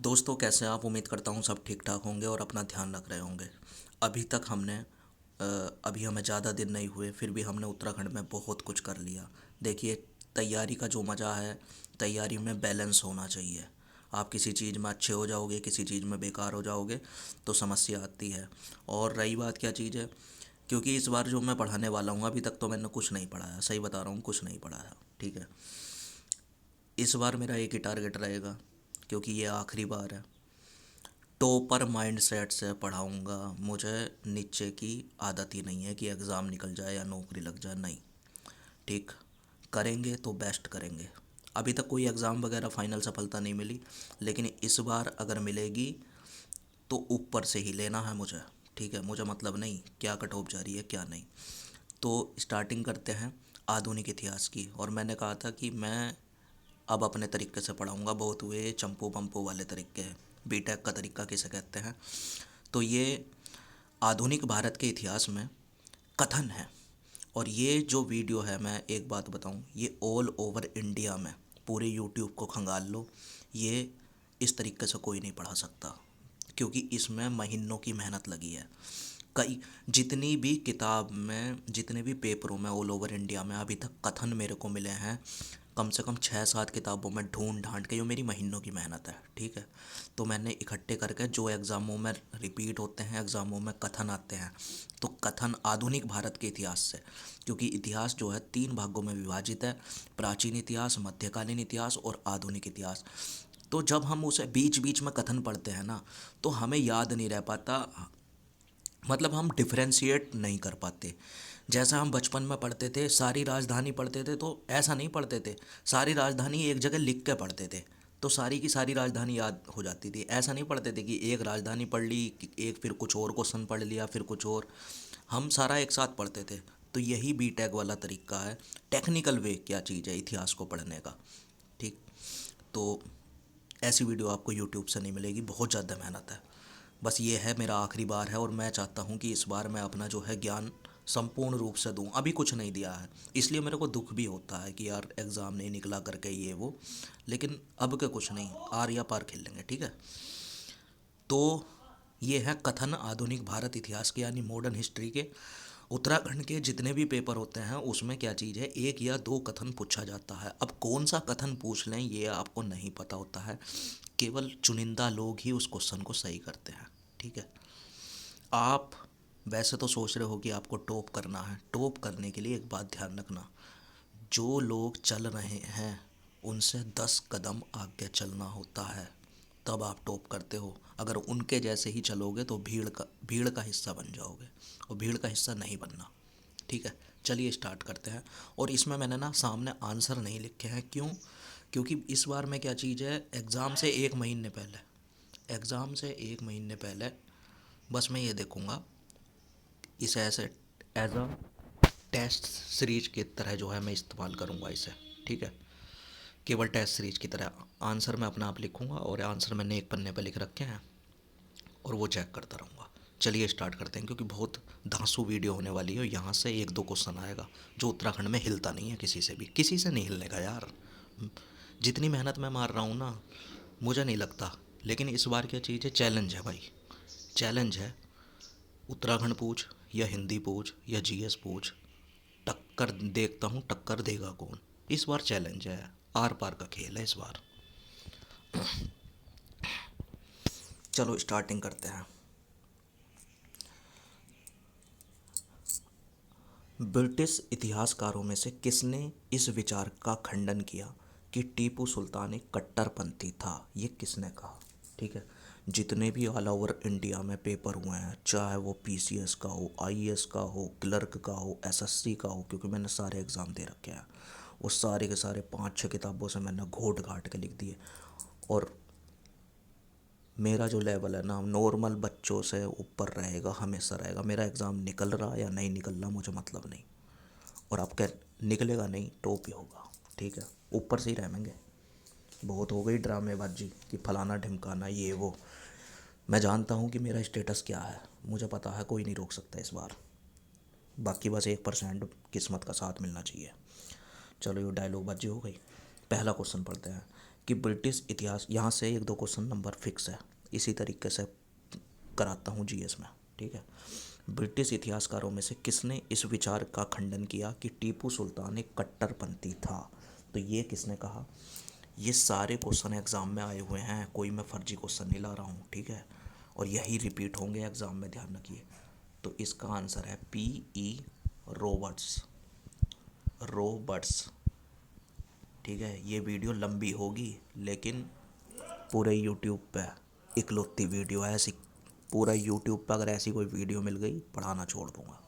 दोस्तों, कैसे हैं आप? उम्मीद करता हूँ सब ठीक ठाक होंगे और अपना ध्यान रख रहे होंगे। अभी तक हमने अभी हमें ज़्यादा दिन नहीं हुए, फिर भी हमने उत्तराखंड में बहुत कुछ कर लिया। देखिए, तैयारी का जो मज़ा है, तैयारी में बैलेंस होना चाहिए। आप किसी चीज़ में अच्छे हो जाओगे, किसी चीज़ में बेकार हो जाओगे तो समस्या आती है। और रही बात क्या चीज़ है, क्योंकि इस बार जो मैं पढ़ाने वाला हूँ, अभी तक तो मैंने कुछ नहीं पढ़ाया, सही बता रहा हूँ, कुछ नहीं पढ़ाया। ठीक है। इस बार मेरा एक ही टारगेट रहेगा, क्योंकि ये आखिरी बार है। टॉपर माइंडसेट से पढ़ाऊँगा। मुझे नीचे की आदत ही नहीं है कि एग्ज़ाम निकल जाए या नौकरी लग जाए, नहीं। ठीक, करेंगे तो बेस्ट करेंगे। अभी तक कोई एग्ज़ाम वगैरह फाइनल सफलता नहीं मिली, लेकिन इस बार अगर मिलेगी तो ऊपर से ही लेना है मुझे। ठीक है, मुझे मतलब नहीं क्या कट ऑफ जा रही है क्या नहीं। तो स्टार्टिंग करते हैं आधुनिक इतिहास की। और मैंने कहा था कि मैं अब अपने तरीके से पढ़ाऊँगा। बहुत हुए चंपू पंपू वाले तरीके हैं, बीटेक का तरीका किसे कहते हैं। तो ये आधुनिक भारत के इतिहास में कथन है। और ये जो वीडियो है, मैं एक बात बताऊं, ये ऑल ओवर इंडिया में पूरे यूट्यूब को खंगाल लो, ये इस तरीके से कोई नहीं पढ़ा सकता, क्योंकि इसमें महीनों की मेहनत लगी है। कई जितनी भी किताब में, जितने भी पेपरों में ऑल ओवर इंडिया में अभी तक कथन मेरे को मिले हैं, कम से कम 6-7 किताबों में ढूंढ ढांड के, जो मेरी महीनों की मेहनत है। ठीक है। तो मैंने इकट्ठे करके जो एग्ज़ामों में रिपीट होते हैं, एग्ज़ामों में कथन आते हैं, तो कथन आधुनिक भारत के इतिहास से, क्योंकि इतिहास जो है 3 भागों में विभाजित है: प्राचीन इतिहास, मध्यकालीन इतिहास और आधुनिक इतिहास। तो जब हम उसे बीच बीच में कथन पढ़ते हैं ना, तो हमें याद नहीं रह पाता, मतलब हम डिफ्रेंशिएट नहीं कर पाते। जैसा हम बचपन में पढ़ते थे, सारी राजधानी पढ़ते थे, तो ऐसा नहीं पढ़ते थे सारी राजधानी एक जगह लिख के पढ़ते थे, तो सारी की सारी राजधानी याद हो जाती थी। ऐसा नहीं पढ़ते थे कि एक राजधानी पढ़ ली, एक फिर कुछ और क्वेश्चन पढ़ लिया, फिर कुछ और, हम सारा एक साथ पढ़ते थे। तो यही बी टेक वाला तरीका है, टेक्निकल वे क्या चीज़ है इतिहास को पढ़ने का। ठीक। तो ऐसी वीडियो आपको यूट्यूब से नहीं मिलेगी, बहुत ज़्यादा मेहनत है। बस ये है, मेरा आखिरी बार है और मैं चाहता हूँ कि इस बार मैं अपना जो है ज्ञान संपूर्ण रूप से दूँ। अभी कुछ नहीं दिया है, इसलिए मेरे को दुख भी होता है कि यार एग्ज़ाम नहीं निकला करके ये वो, लेकिन अब के कुछ नहीं, आर या पार खेल लेंगे। ठीक है। तो ये है कथन आधुनिक भारत इतिहास के, यानी मॉडर्न हिस्ट्री के। उत्तराखंड के जितने भी पेपर होते हैं उसमें क्या चीज़ है, एक या दो कथन पूछा जाता है। अब कौन सा कथन पूछ लें ये आपको नहीं पता होता है, केवल चुनिंदा लोग ही उस क्वेश्चन को सही करते हैं। ठीक है। आप वैसे तो सोच रहे हो कि आपको टॉप करना है, टॉप करने के लिए एक बात ध्यान रखना, जो लोग चल रहे हैं उनसे 10 कदम आगे चलना होता है, तब आप टॉप करते हो। अगर उनके जैसे ही चलोगे तो भीड़ का हिस्सा बन जाओगे, और भीड़ का हिस्सा नहीं बनना। ठीक है। चलिए स्टार्ट करते हैं। और इसमें मैंने ना सामने आंसर नहीं लिखे हैं, क्यों? क्योंकि इस बार में क्या चीज़ है, एग्ज़ाम से एक महीने पहले बस मैं ये देखूँगा, इसे ऐसे एज अ टेस्ट सीरीज की तरह जो है मैं इस्तेमाल करूँगा इसे। ठीक है। केवल टेस्ट सीरीज की तरह आंसर मैं अपना आप लिखूँगा, और आंसर मैंने एक पन्ने पर लिख रखे हैं और वो चेक करता रहूँगा। चलिए स्टार्ट करते हैं, क्योंकि बहुत धांसू वीडियो होने वाली है। यहाँ से एक दो क्वेश्चन आएगा जो उत्तराखंड में हिलता नहीं है, किसी से भी, किसी से नहीं हिलने का यार। जितनी मेहनत मैं मार रहा हूँ ना, मुझे नहीं लगता। लेकिन इस बार क्या चीज़ है, चैलेंज है भाई, चैलेंज है। उत्तराखंड पूछ या हिंदी पूछ या जीएस पूछ, टक्कर देखता हूँ, टक्कर देगा कौन। इस बार चैलेंज है, आर पार का खेल है इस बार। चलो स्टार्टिंग करते हैं। ब्रिटिश इतिहासकारों में से किसने इस विचार का खंडन किया कि टीपू सुल्तान एक कट्टरपंथी था? ये किसने कहा? ठीक है। जितने भी ऑल ओवर इंडिया में पेपर हुए हैं, चाहे वो पीसीएस का हो, आईएएस का हो, क्लर्क का हो, एसएससी का हो, क्योंकि मैंने सारे एग्ज़ाम दे रखे हैं, वो सारे के सारे 5-6 किताबों से मैंने घोट घाट के लिख दिए। और मेरा जो लेवल है ना, नॉर्मल बच्चों से ऊपर रहेगा, हमेशा रहेगा। मेरा एग्ज़ाम निकल रहा या नहीं निकल रहा मुझे मतलब नहीं। और आपका निकलेगा नहीं, टॉप ही होगा। ठीक है। ऊपर से ही रहेंगे। बहुत हो गई ड्रामेबाजी कि फलाना ढिमकाना ये वो। मैं जानता हूँ कि मेरा स्टेटस क्या है, मुझे पता है कोई नहीं रोक सकता इस बार। बाकी बस 1% किस्मत का साथ मिलना चाहिए। चलो ये डायलॉग बाजी हो गई। पहला क्वेश्चन पढ़ते हैं। कि ब्रिटिश इतिहास, यहाँ से एक दो क्वेश्चन नंबर फिक्स है, इसी तरीके से कराता हूँ जीएस में, ठीक है। ब्रिटिश इतिहासकारों में से किसने इस विचार का खंडन किया कि टीपू सुल्तान एक कट्टरपंथी था? तो ये किसने कहा? ये सारे क्वेश्चन एग्ज़ाम में आए हुए हैं, कोई मैं फर्जी क्वेश्चन नहीं ला रहा हूँ, ठीक है। और यही रिपीट होंगे एग्ज़ाम में, ध्यान रखिए। तो इसका आंसर है P.E. रॉबर्ट्स, रॉबर्ट्स, ठीक है। ये वीडियो लंबी होगी लेकिन पूरे यूट्यूब पे इकलौती वीडियो है ऐसी, पूरा यूट्यूब पे अगर ऐसी कोई वीडियो मिल गई पढ़ाना छोड़ दूंगा,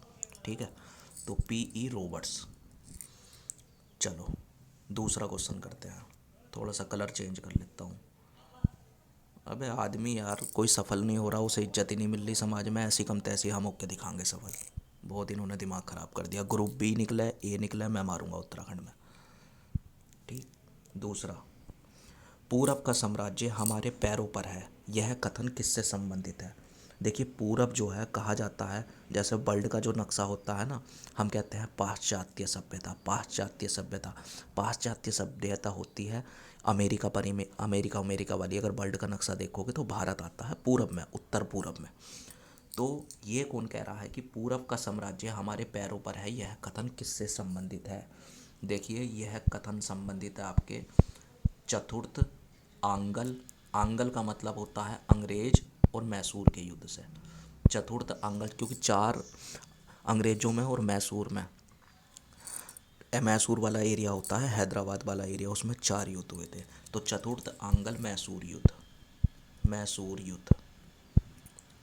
ठीक है। तो P.E. रॉबर्ट्स। चलो दूसरा क्वेश्चन करते हैं, थोड़ा सा कलर चेंज कर लेता हूँ। अबे आदमी यार कोई सफल नहीं हो रहा, उसे इज्जत ही नहीं मिल रही समाज में, ऐसी कम तैसी हम होके दिखाएंगे सफल। बहुत इन्होंने दिमाग ख़राब कर दिया, ग्रुप बी निकला है, ए निकला है, मैं मारूंगा उत्तराखंड में, ठीक। दूसरा, पूरब का साम्राज्य हमारे पैरों पर है, यह कथन किससे संबंधित है? देखिए पूरब जो है कहा जाता है, जैसे वर्ल्ड का जो नक्शा होता है ना, हम कहते हैं पाश्चात्य सभ्यता, पाश्चात्य सभ्यता, पाश्चात्य सभ्यता होती है अमेरिका पर, अमेरिका अमेरिका वाली। अगर वर्ल्ड का नक्शा देखोगे तो भारत आता है पूरब में, उत्तर पूरब में। तो ये कौन कह रहा है कि पूरब का साम्राज्य हमारे पैरों पर है, यह कथन किससे संबंधित है? देखिए यह कथन संबंधित है आपके चतुर्थ आंगल, आंगल का मतलब होता है अंग्रेज और मैसूर के युद्ध से। चतुर्थ आंगल, क्योंकि चार अंग्रेजों में और मैसूर में, मैसूर वाला एरिया होता है हैदराबाद वाला एरिया, उसमें चार युद्ध हुए थे। तो चतुर्थ आंगल मैसूर युद्ध, मैसूर युद्ध,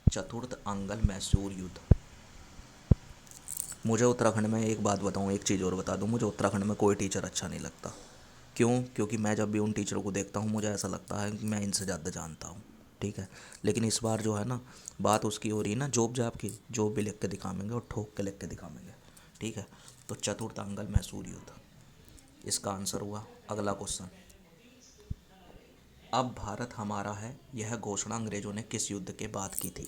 चतुर्थ आंगल मैसूर युद्ध। मुझे उत्तराखंड में एक बात बताऊँ, एक चीज़ और बता दूँ, मुझे उत्तराखंड में कोई टीचर अच्छा नहीं लगता। क्यों? क्योंकि मैं जब भी उन टीचरों को देखता हूँ मुझे ऐसा लगता है कि मैं इनसे ज़्यादा जानता हूँ, ठीक है। लेकिन इस बार जो है ना, बात उसकी हो रही है ना, जोब जाप की, जोब भी लिख के दिखाएंगे और ठोक के लिख के दिखाएंगे, ठीक है। तो चतुर्थांगल मैसूर युद्ध इसका आंसर हुआ। अगला क्वेश्चन, अब भारत हमारा है, यह घोषणा अंग्रेजों ने किस युद्ध के बाद की थी?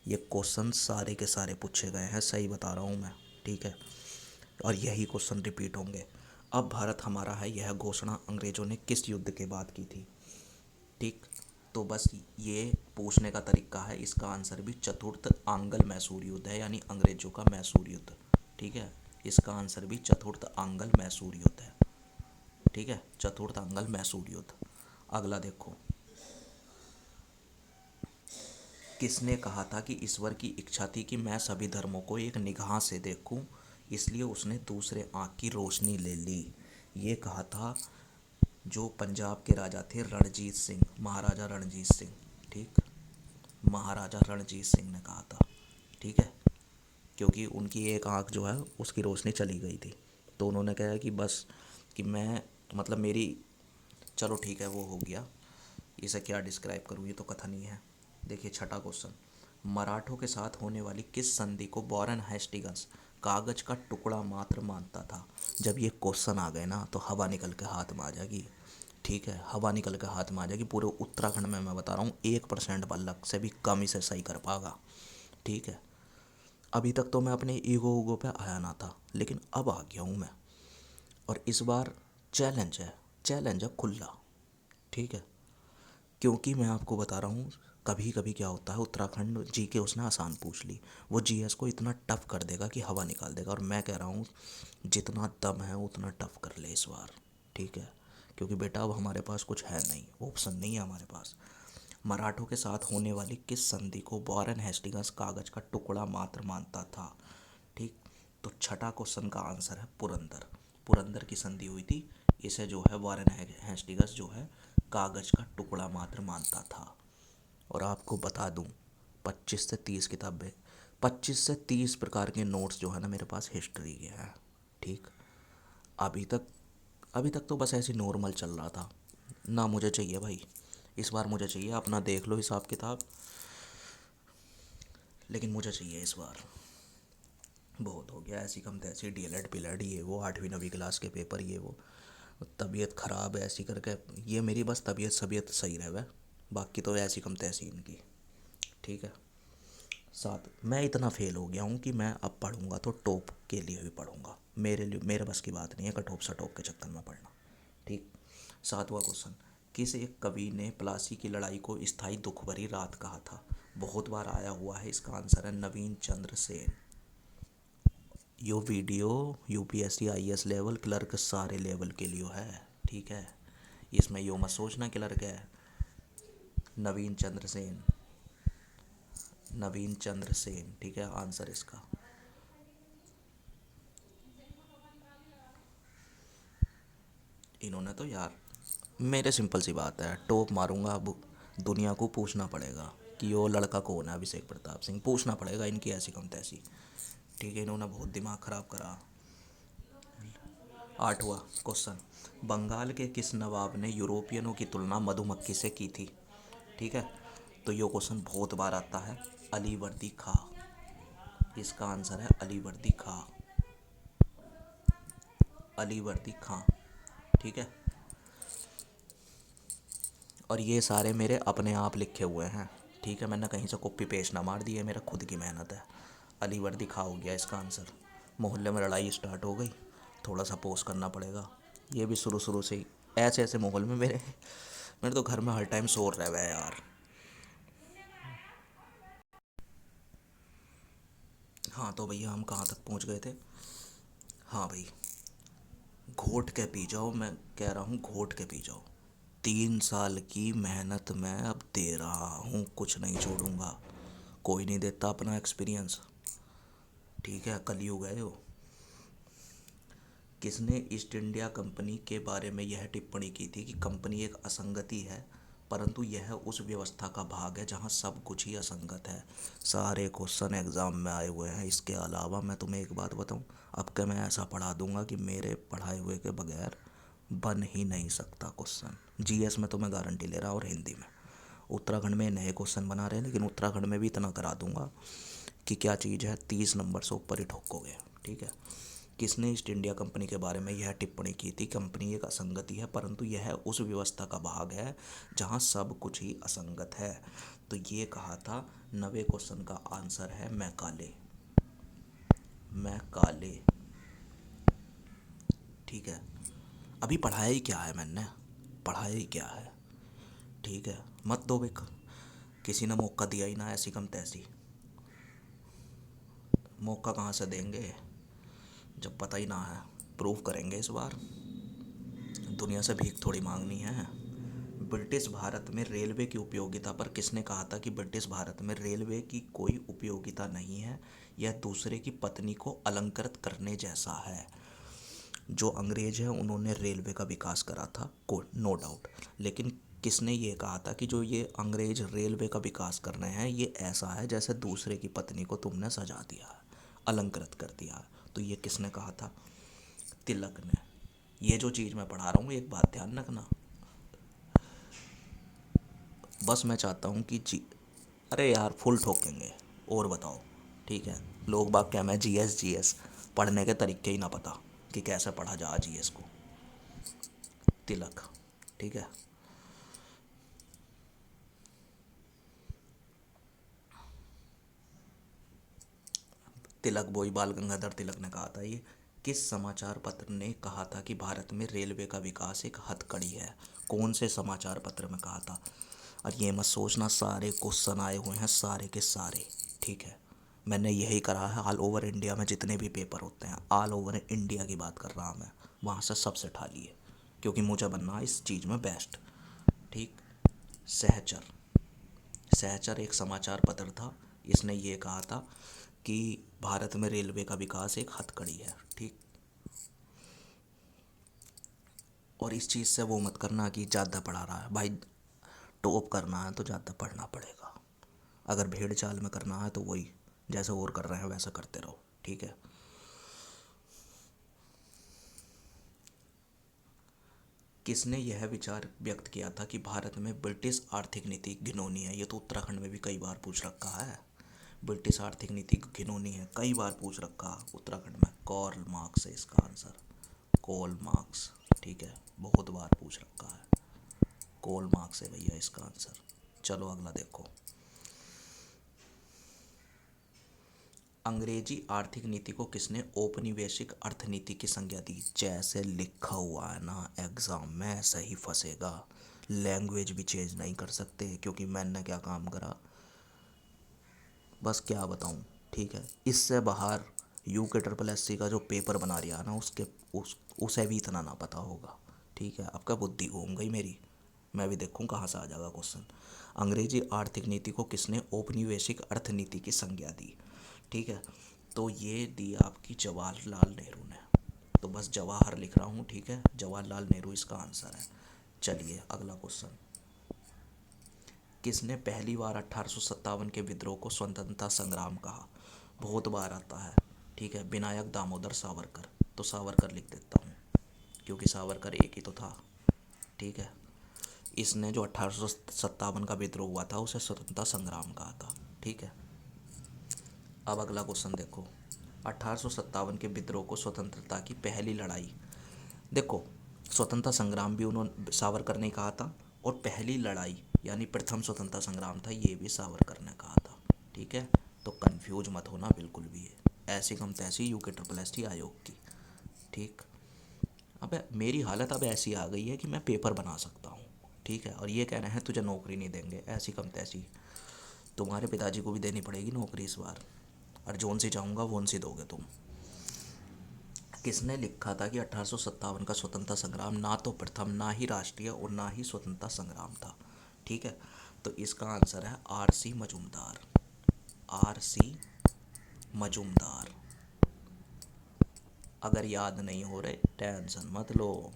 ये क्वेश्चन सारे के सारे पूछे गए हैं, सही बता रहा हूँ मैं, ठीक है। और यही क्वेश्चन रिपीट होंगे। अब भारत हमारा है, यह घोषणा अंग्रेजों ने किस युद्ध के बाद की थी, ठीक। तो बस ये पूछने का तरीका है, इसका आंसर भी चतुर्थ आंगल मैसूर युद्ध है, यानी अंग्रेजों का मैसूर युद्ध, ठीक है। इसका आंसर भी चतुर्थ आंगल मैसूर युद्ध है, ठीक है, चतुर्थ आंगल मैसूर युद्ध। अगला देखो, किसने कहा था कि ईश्वर की इच्छा थी कि मैं सभी धर्मों को एक निगाह से देखूं, इसलिए उसने दूसरे आँख की रोशनी ले ली? ये कहा था जो पंजाब के राजा थे रणजीत सिंह, महाराजा रणजीत सिंह, ठीक, महाराजा रणजीत सिंह ने कहा था, ठीक है। क्योंकि उनकी एक आंख जो है उसकी रोशनी चली गई थी, तो उन्होंने कहा कि बस कि मैं, मतलब मेरी, चलो ठीक है वो हो गया, इसे क्या डिस्क्राइब करूँ, ये तो कथन ही है। देखिए छठा क्वेश्चन, मराठों के साथ होने वाली किस संधि को वॉरेन हेस्टिंग्स कागज का टुकड़ा मात्र मानता था? जब ये क्वेश्चन आ गए ना तो हवा निकल के हाथ में आ जाएगी, ठीक है, हवा निकल के हाथ में आ जाएगी। पूरे उत्तराखंड में मैं बता रहा हूँ 1% बल्लक से भी कम इसे सही कर पाएगा, ठीक है। अभी तक तो मैं अपने ईगो पे आया ना था, लेकिन अब आ गया हूँ मैं, और इस बार चैलेंज है, चैलेंज है खुला, ठीक है। क्योंकि मैं आपको बता रहा हूँ, कभी कभी क्या होता है, उत्तराखंड जी के उसने आसान पूछ ली, वो जीएस को इतना टफ कर देगा कि हवा निकाल देगा। और मैं कह रहा हूँ जितना दम है उतना टफ कर ले इस बार, ठीक है। क्योंकि बेटा अब हमारे पास कुछ है नहीं, ऑप्शन नहीं है हमारे पास। मराठों के साथ होने वाली किस संधि को वॉरेन हेस्टिंग्स कागज का टुकड़ा मात्र मानता था, ठीक। तो छठा क्वेश्चन का आंसर है पुरंदर, पुरंदर की संधि हुई थी, इसे जो है वॉरेन हेस्टिंग्स जो है कागज का टुकड़ा मात्र मानता था। और आपको बता दूं 25 से 30 किताबें, 25 से 30 प्रकार के नोट्स जो है ना मेरे पास हिस्ट्री के हैं, ठीक। अभी तक, अभी तक तो बस ऐसे नॉर्मल चल रहा था ना, मुझे चाहिए भाई, इस बार मुझे चाहिए, अपना देख लो हिसाब किताब, लेकिन मुझे चाहिए इस बार। बहुत हो गया ऐसी कम तैसी डीएलएड पीएलएड ये वो, 8वीं 9वीं क्लास के पेपर ये वो, तबीयत ख़राब है ऐसी करके, ये मेरी बस तबीयत सही रहे, बाकी तो ऐसी कम तैसी इनकी, ठीक है। साथ मैं इतना फेल हो गया हूँ कि मैं अब पढ़ूंगा तो टॉप के लिए भी पढ़ूंगा, मेरे लिए मेरे बस की बात नहीं है कटॉप सटॉप के चक्कर में पढ़ना, ठीक। सातवां क्वेश्चन, किस एक कवि ने प्लासी की लड़ाई को स्थायी दुख भरी रात कहा था? बहुत बार आया हुआ है, इसका आंसर है नवीन चंद्र सेन। यो video UPSC IAS level clerk सारे लेवल के लिए है, ठीक है। इसमें यो मत सोचना क्लर्क है। नवीन चंद्र सेन, नवीन चंद्र सेन, ठीक है आंसर इसका। इन्होंने तो यार, मेरे सिंपल सी बात है, टॉप मारूंगा अब। दुनिया को पूछना पड़ेगा कि यो लड़का कौन है, अभिषेक प्रताप सिंह, पूछना पड़ेगा इनकी ऐसी कम तैसी, ठीक है। इन्होंने बहुत दिमाग खराब करा। 8वां क्वेश्चन, बंगाल के किस नवाब ने यूरोपियनों की तुलना मधुमक्खी से की थी? ठीक है, तो ये क्वेश्चन बहुत बार आता है। अलीवर्दी खां, इसका आंसर है अलीवर्दी खां, अलीवर्दी खां, ठीक है। और ये सारे मेरे अपने आप लिखे हुए हैं, ठीक है, मैंने कहीं से कॉपी पेस्ट ना मार दिए, मेरा खुद की मेहनत है। अलीवर्दी खां हो गया इसका आंसर। मोहल्ले में लड़ाई स्टार्ट हो गई, थोड़ा सा पोस्ट करना पड़ेगा। ये भी शुरू शुरू से ही ऐसे ऐसे माहौल में मेरे मेरे तो घर में हर टाइम शोर रह गया यार। हाँ तो भैया हम कहाँ तक पहुँच गए थे? हाँ भाई, घोट के पी जाओ, मैं कह रहा हूँ घोट के पी जाओ। 3 साल की मेहनत मैं अब दे रहा हूँ, कुछ नहीं छोड़ूंगा। कोई नहीं देता अपना एक्सपीरियंस, ठीक है, कलयुग है यो। किसने ईस्ट इंडिया कंपनी के बारे में यह टिप्पणी की थी कि कंपनी एक असंगति है, परंतु यह उस व्यवस्था का भाग है जहां सब कुछ ही असंगत है? सारे क्वेश्चन एग्ज़ाम में आए हुए हैं। इसके अलावा मैं तुम्हें एक बात बताऊं, अब के मैं ऐसा पढ़ा दूंगा कि मेरे पढ़ाए हुए के बगैर बन ही नहीं सकता क्वेश्चन। जीएस में तो मैं गारंटी ले रहा हूँ, और हिंदी में। उत्तराखंड में नए क्वेश्चन बना रहे हैं, लेकिन उत्तराखंड में भी इतना करा दूंगा कि क्या चीज़ है, 30 नंबर से ऊपर ही ठोकोगे, ठीक है। किसने ईस्ट इंडिया कंपनी के बारे में यह टिप्पणी की थी? कंपनी एक असंगति है, परंतु यह उस व्यवस्था का भाग है जहां सब कुछ ही असंगत है। तो ये कहा था। 90 क्वेश्चन का आंसर है मैकाले, मैकाले, ठीक है। अभी पढ़ाया ही क्या है मैंने, पढ़ाया ही क्या है, ठीक है। मत दो बेक, किसी ने मौका दिया ही ना, ऐसी कम तैसी। मौका कहाँ से देंगे जब पता ही ना है। प्रूव करेंगे इस बार, दुनिया से भीख थोड़ी मांगनी है। ब्रिटिश भारत में रेलवे की उपयोगिता पर किसने कहा था कि ब्रिटिश भारत में रेलवे की कोई उपयोगिता नहीं है, यह दूसरे की पत्नी को अलंकृत करने जैसा है? जो अंग्रेज हैं उन्होंने रेलवे का विकास करा था, को नो डाउट, लेकिन किसने ये कहा था कि जो ये अंग्रेज रेलवे का विकास कर रहे हैं ये ऐसा है जैसे दूसरे की पत्नी को तुमने सजा दिया है, अलंकृत कर दिया है? तो ये किसने कहा था? तिलक ने। ये जो चीज़ मैं पढ़ा रहा हूँ एक बात ध्यान रखना, बस मैं चाहता हूँ कि जी, अरे यार फुल ठोकेंगे। और बताओ, ठीक है। लोग बाग क्या, मैं जीएस जीएस पढ़ने के तरीके ही ना पता कि कैसे पढ़ा जा जीएस को। तिलक, ठीक है। तिलक बोई बाल गंगाधर तिलक ने कहा था ये। किस समाचार पत्र ने कहा था कि भारत में रेलवे का विकास एक हथकड़ी है? कौन से समाचार पत्र में कहा था? और ये मत सोचना सारे क्वेश्चन आए हुए हैं सारे के सारे, ठीक है। मैंने यही करा है, ऑल ओवर इंडिया में जितने भी पेपर होते हैं, ऑल ओवर इंडिया की बात कर रहा हूँ मैं, वहाँ से सबसे ठा लिए, क्योंकि मुझे बनना है इस चीज़ में बेस्ट, ठीक। सहचर, सहचर एक समाचार पत्र था, इसने ये कहा था कि भारत में रेलवे का विकास एक हथकड़ी है, ठीक। और इस चीज़ से वो मत करना कि ज़्यादा पढ़ा रहा है भाई, टॉप करना है तो ज़्यादा पढ़ना पड़ेगा। अगर भेड़ चाल में करना है तो वही जैसे और कर रहे हैं वैसा करते रहो, ठीक है। किसने यह विचार व्यक्त किया था कि भारत में ब्रिटिश आर्थिक नीति घिनौनी है? ये तो उत्तराखंड में भी कई बार पूछ रखा है। ब्रिटिश आर्थिक नीति घिनौनी है, कई बार पूछ रखा उत्तराखंड में। कॉर्ल मार्क्स है इसका आंसर, कॉल मार्क्स, ठीक है, बहुत बार पूछ रखा है। कॉल मार्क्स है भैया इसका आंसर। चलो अगला देखो। अंग्रेजी आर्थिक नीति को किसने औपनिवेशिक अर्थनीति की संज्ञा दी? जैसे लिखा हुआ है ना एग्जाम में ऐसा ही फंसेगा, लैंग्वेज भी चेंज नहीं कर सकते, क्योंकि मैंने क्या काम करा, बस क्या बताऊँ। ठीक है, इससे बाहर UK SSC का जो पेपर बना रहा है ना, उसे भी इतना ना पता होगा। ठीक है, आपका बुद्धि घूम गई मेरी। मैं भी देखूँ कहाँ से आ जाएगा क्वेश्चन। अंग्रेजी आर्थिक नीति को किसने औपनिवेशिक अर्थनीति की संज्ञा दी? ठीक है, तो ये दी आपकी जवाहरलाल नेहरू ने। तो बस जवाहर लिख रहा हूँ, ठीक है, जवाहरलाल नेहरू इसका आंसर है। चलिए अगला क्वेश्चन। किसने पहली बार 1857 के विद्रोह को स्वतंत्रता संग्राम कहा? बहुत बार आता है। ठीक है, विनायक दामोदर सावरकर। तो सावरकर लिख देता हूँ, क्योंकि सावरकर एक ही तो था। ठीक है, इसने जो 1857 का विद्रोह हुआ था उसे स्वतंत्रता संग्राम कहा था। ठीक है, अब अगला क्वेश्चन देखो। 1857 के विद्रोह को स्वतंत्रता की पहली लड़ाई, देखो स्वतंत्रता संग्राम भी उन्होंने सावरकर ने कहा था, और पहली लड़ाई यानी प्रथम स्वतंत्रता संग्राम था, ये भी सावरकर ने कहा था। ठीक है, तो कंफ्यूज मत होना बिल्कुल भी है, ऐसी कम तैसी UK SSC आयोग की। ठीक, अब मेरी हालत अब ऐसी आ गई है कि मैं पेपर बना सकता हूँ। ठीक है, और ये कह रहे हैं तुझे नौकरी नहीं देंगे, ऐसी कम तैसी। तुम्हारे पिताजी को भी देनी पड़ेगी नौकरी इस बार, और जोन सी चाहूँगा वोन सी दोगे तुम। किसने लिखा था कि 1857 का स्वतंत्रता संग्राम ना तो प्रथम, ना ही राष्ट्रीय, और ना ही स्वतंत्रता संग्राम था? ठीक है, तो इसका आंसर है RC मजूमदार। RC मजूमदार। अगर याद नहीं हो रहे टेंशन मत लो,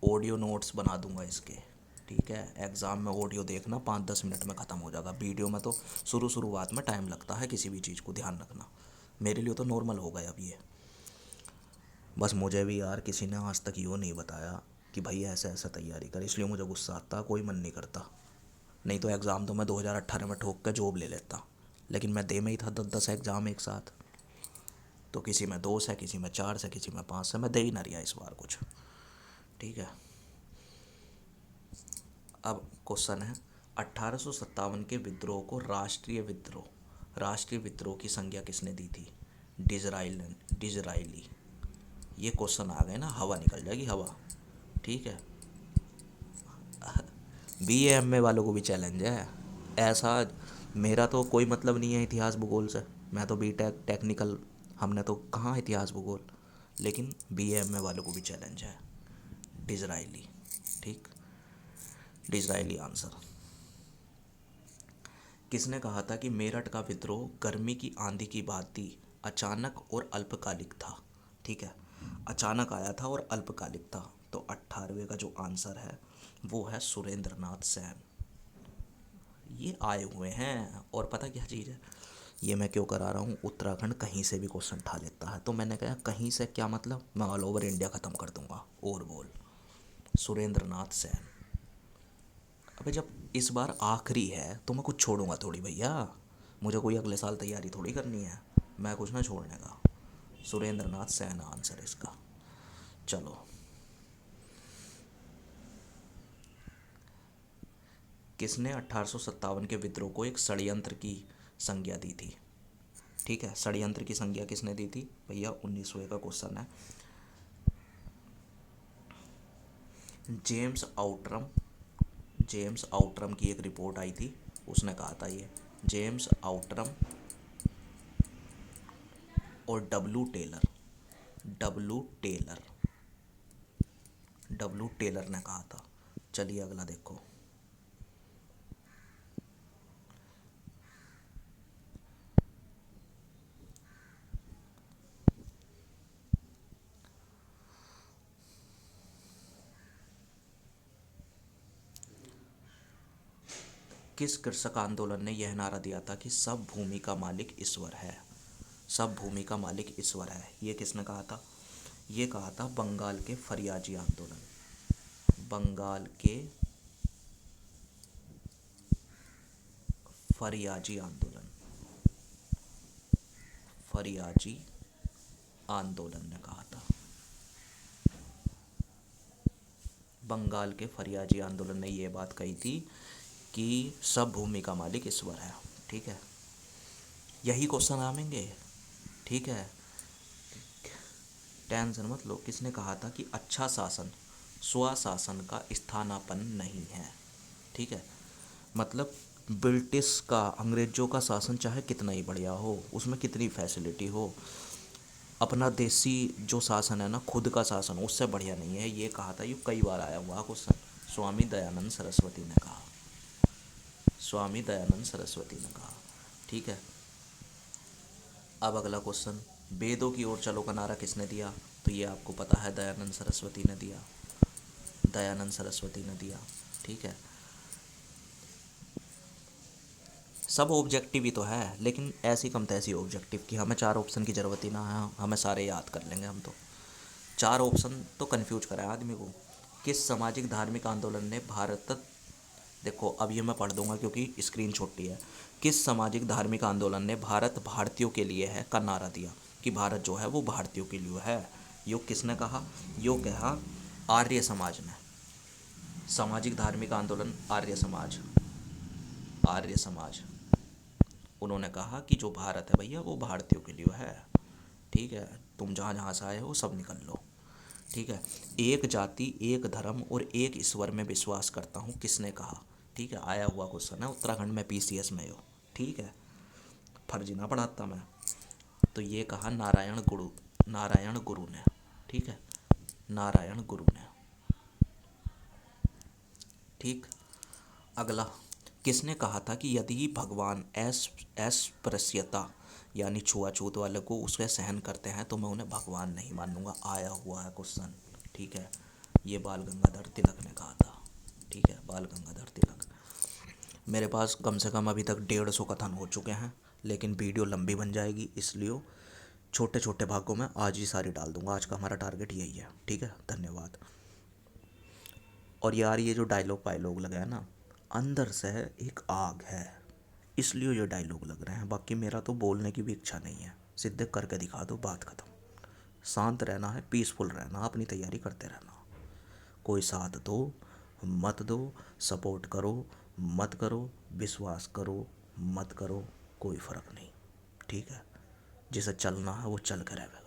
ऑडियो नोट्स बना दूंगा इसके। ठीक है, एग्ज़ाम में ऑडियो देखना 5-10 मिनट में ख़त्म हो जाएगा। वीडियो में तो शुरुआत में टाइम लगता है किसी भी चीज़ को, ध्यान रखना। मेरे लिए तो नॉर्मल हो गया अब ये। बस मुझे भी यार किसी ने आज तक यूँ नहीं बताया कि भाई ऐसे ऐसे तैयारी कर, इसलिए मुझे गुस्सा आता, कोई मन नहीं करता। नहीं तो एग्ज़ाम तो मैं 2018 में ठोक के जॉब ले लेता, लेकिन मैं दे में ही था 10-10 एग्ज़ाम एक साथ। तो किसी में 2 से, किसी में 4 से, किसी में 5 से, मैं दे ही ना रहा इस बार कुछ। ठीक है, अब क्वेश्चन है 1857 के विद्रोह को राष्ट्रीय विद्रोह की संज्ञा किसने दी थी? डिजराइली। ये क्वेश्चन आ गए ना, हवा निकल जाएगी हवा। ठीक है, BA MA वालों को भी चैलेंज है ऐसा। मेरा तो कोई मतलब नहीं है इतिहास भूगोल से, मैं तो B.Tech टेक्निकल, हमने तो कहाँ इतिहास भूगोल। लेकिन BA MA वालों को भी चैलेंज है, डिजराइली। ठीक, डिजराइली आंसर। किसने कहा था कि मेरठ का विद्रोह गर्मी की आंधी की भांति अचानक और अल्पकालिक था? ठीक है, अचानक आया था और अल्पकालिक था। तो 18वें का जो आंसर है वो है सुरेंद्र नाथ सैन। ये आए हुए हैं, और पता क्या चीज़ है, ये मैं क्यों करा रहा हूँ, उत्तराखंड कहीं से भी क्वेश्चन उठा लेता है, तो मैंने कहा कहीं से क्या मतलब, मैं ऑल ओवर इंडिया ख़त्म कर दूंगा। और बोल, सुरेंद्र नाथ सैन। अबे जब इस बार आखिरी है तो मैं कुछ छोड़ूंगा थोड़ी भैया, मुझे कोई अगले साल तैयारी थोड़ी करनी है, मैं कुछ ना छोड़ने का। सुरेंद्र नाथ सैन आंसर इसका। चलो, किसने 1857 के विद्रोह को एक षड्यंत्र की संज्ञा दी थी? ठीक है, षड्यंत्र की संज्ञा किसने दी थी भैया? 1900 का क्वेश्चन है। James Outram. जेम्स आउटरम की एक रिपोर्ट आई थी, उसने कहा था ये। जेम्स आउटरम और डब्लू टेलर ने कहा था। चलिए अगला देखो। किस कृषक आंदोलन ने यह नारा दिया था कि सब भूमि का मालिक ईश्वर है? सब भूमि का मालिक ईश्वर है, ये किसने कहा था? ये कहा था बंगाल के फरियाजी आंदोलन। बंगाल के फरियाजी आंदोलन। फरियाजी आंदोलन ने कहा था। बंगाल के फरियाजी आंदोलन ने ये बात कही थी कि सब भूमि का मालिक ईश्वर है। ठीक है, यही क्वेश्चन आएंगे। ठीक है, टेंशन मत लो। किसने कहा था कि अच्छा शासन स्वशासन का स्थानापन्न नहीं है। ठीक है, मतलब ब्रिटिश का, अंग्रेजों का शासन चाहे कितना ही बढ़िया हो, उसमें कितनी फैसिलिटी हो, अपना देसी जो शासन है ना, खुद का शासन, उससे बढ़िया नहीं है। ये कहा था, ये कई बार आया हुआ क्वेश्चन, स्वामी दयानंद सरस्वती ने कहा, स्वामी दयानंद सरस्वती ने कहा। ठीक है, अब अगला क्वेश्चन, वेदों की ओर चलो का नारा किसने दिया? तो ये आपको पता है, दयानंद सरस्वती ने दिया, दयानंद सरस्वती ने दिया। ठीक है, सब ऑब्जेक्टिव ही तो है, लेकिन ऐसी कम तैसी ऑब्जेक्टिव कि हमें 4 ऑप्शन की ज़रूरत ही ना है, हमें सारे याद कर लेंगे हम तो। 4 ऑप्शन तो कन्फ्यूज करा है आदमी को। किस सामाजिक धार्मिक आंदोलन ने भारत, देखो अब ये मैं पढ़ दूंगा क्योंकि स्क्रीन छोटी है। किस सामाजिक धार्मिक आंदोलन ने भारत भारतीयों के लिए है का नारा दिया, कि भारत जो है वो भारतीयों के लिए है? यो किसने कहा? यो कहा आर्य समाज ने। सामाजिक धार्मिक आंदोलन आर्य समाज, आर्य समाज, उन्होंने कहा कि जो भारत है भैया वो भारतीयों के लिए है। ठीक है, तुम जहाँ जहाँ से आए हो सब निकल लो। ठीक है, एक जाति, एक धर्म और एक ईश्वर में विश्वास करता हूँ, किसने कहा? ठीक है, आया हुआ क्वेश्चन है, उत्तराखंड में पीसीएस में हो। ठीक है, फर्जी ना पढ़ाता मैं। तो ये कहा नारायण गुरु, नारायण गुरु ने। ठीक है, नारायण गुरु ने। ठीक, अगला, किसने कहा था कि यदि भगवान अस्पृश्यता यानी छुआछूत वाले को उसके सहन करते हैं तो मैं उन्हें भगवान नहीं मानूंगा? आया हुआ है क्वेश्चन। ठीक है, ये बाल गंगाधर तिलक ने कहा था। ठीक है, बाल गंगाधर तिलक। मेरे पास कम से कम अभी तक 150 कथन हो चुके हैं, लेकिन वीडियो लंबी बन जाएगी, इसलिए छोटे छोटे भागों में आज ही सारी डाल दूंगा। आज का हमारा टारगेट यही है। ठीक है, धन्यवाद। और यार ये जो डायलॉग वायलॉग लगा है ना, अंदर से एक आग है, इसलिए ये डायलॉग लग रहे हैं। बाकी मेरा तो बोलने की भी इच्छा नहीं है, सीधे करके दिखा दो, बात खत्म। शांत रहना है, पीसफुल रहना, अपनी तैयारी करते रहना। कोई साथ दो मत दो, सपोर्ट करो मत करो, विश्वास करो मत करो, कोई फ़र्क नहीं। ठीक है, जिसे चलना है वो चल कर रहे।